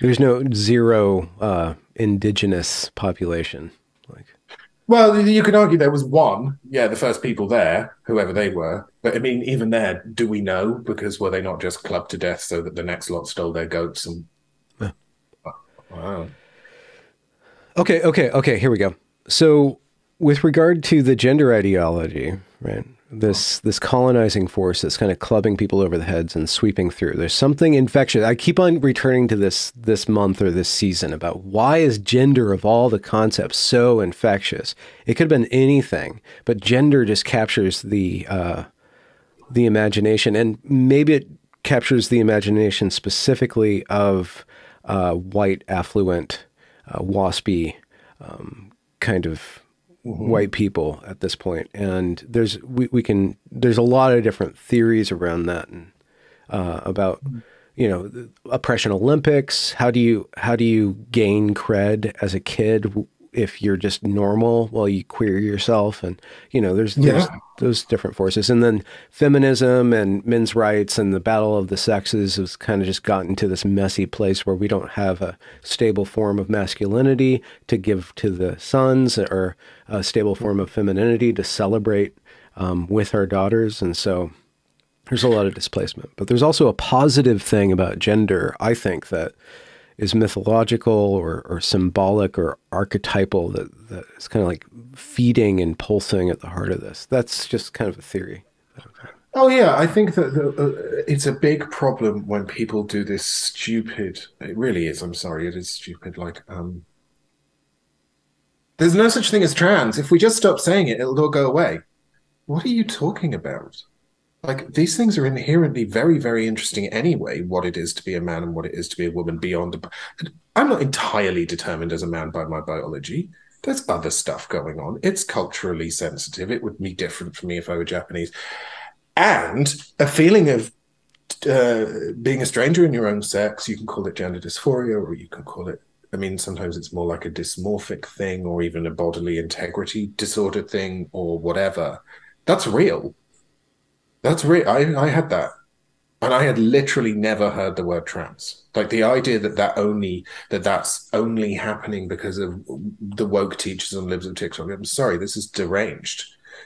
There's no zero indigenous population. Like, Well, you could argue there was one, yeah, the first people there, whoever they were. But I mean, even there, do we know? Because were they not just clubbed to death so that the next lot stole their goats and uh, wow. okay. Here we go. So, with regard to the gender ideology, right? This colonizing force that's kind of clubbing people over the heads and sweeping through. There's something infectious. I keep on returning to this month or this season about why is gender of all the concepts so infectious? It could have been anything, but gender just captures the imagination, and maybe it captures the imagination specifically of white, affluent, waspy kind of Mhm. white people at this point. And there's a lot of different theories around that, and about the oppression Olympics. How do you gain cred as a kid if you're just normal while you queer yourself? And there's Yeah. those different forces. And then feminism and men's rights and the battle of the sexes has kind of just gotten to this messy place where we don't have a stable form of masculinity to give to the sons, or a stable form of femininity to celebrate with our daughters. And so there's a lot of displacement. But there's also a positive thing about gender, I think, that is mythological or symbolic or archetypal, that is kind of like feeding and pulsing at the heart of this. That's just kind of a theory. Oh yeah, I think that it's a big problem when people do this stupid. It really is. I'm sorry, it is stupid. Like, there's no such thing as trans. If we just stop saying it, it'll all go away. What are you talking about? Like, these things are inherently very, very interesting anyway, what it is to be a man and what it is to be a woman beyond. I'm not entirely determined as a man by my biology. There's other stuff going on. It's culturally sensitive. It would be different for me if I were Japanese. And a feeling of being a stranger in your own sex, you can call it gender dysphoria, or you can call it, I mean, sometimes it's more like a dysmorphic thing, or even a bodily integrity disorder thing, or whatever. That's real. That's real. I had that. And I had literally never heard the word trans. Like the idea that's only happening because of the woke teachers and libs of TikTok. I'm sorry, this is deranged.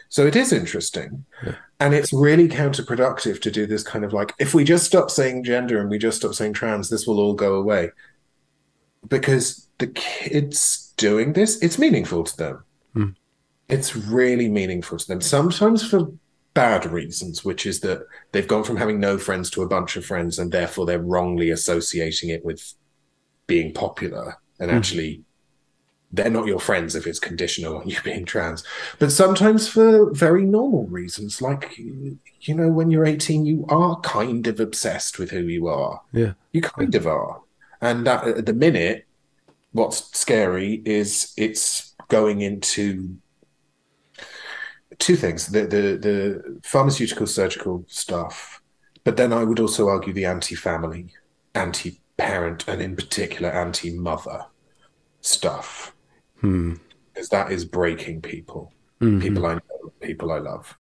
So it is interesting. Yeah. And it's really counterproductive to do this kind of like, if we just stop saying gender and we just stop saying trans, this will all go away. Because the kids doing this, it's meaningful to them. Mm. It's really meaningful to them. Sometimes for bad reasons, which is that they've gone from having no friends to a bunch of friends, and therefore they're wrongly associating it with being popular. And Mm. actually, they're not your friends if it's conditional on you being trans. But sometimes for very normal reasons, like, when you're 18, you are kind of obsessed with who you are. Yeah. You Yeah. kind of are. And that at the minute, what's scary is it's going into two things: the pharmaceutical surgical stuff, but then I would also argue the anti-family, anti-parent, and in particular anti-mother stuff, Hmm. because that is breaking people, Hmm. people I know, people I love.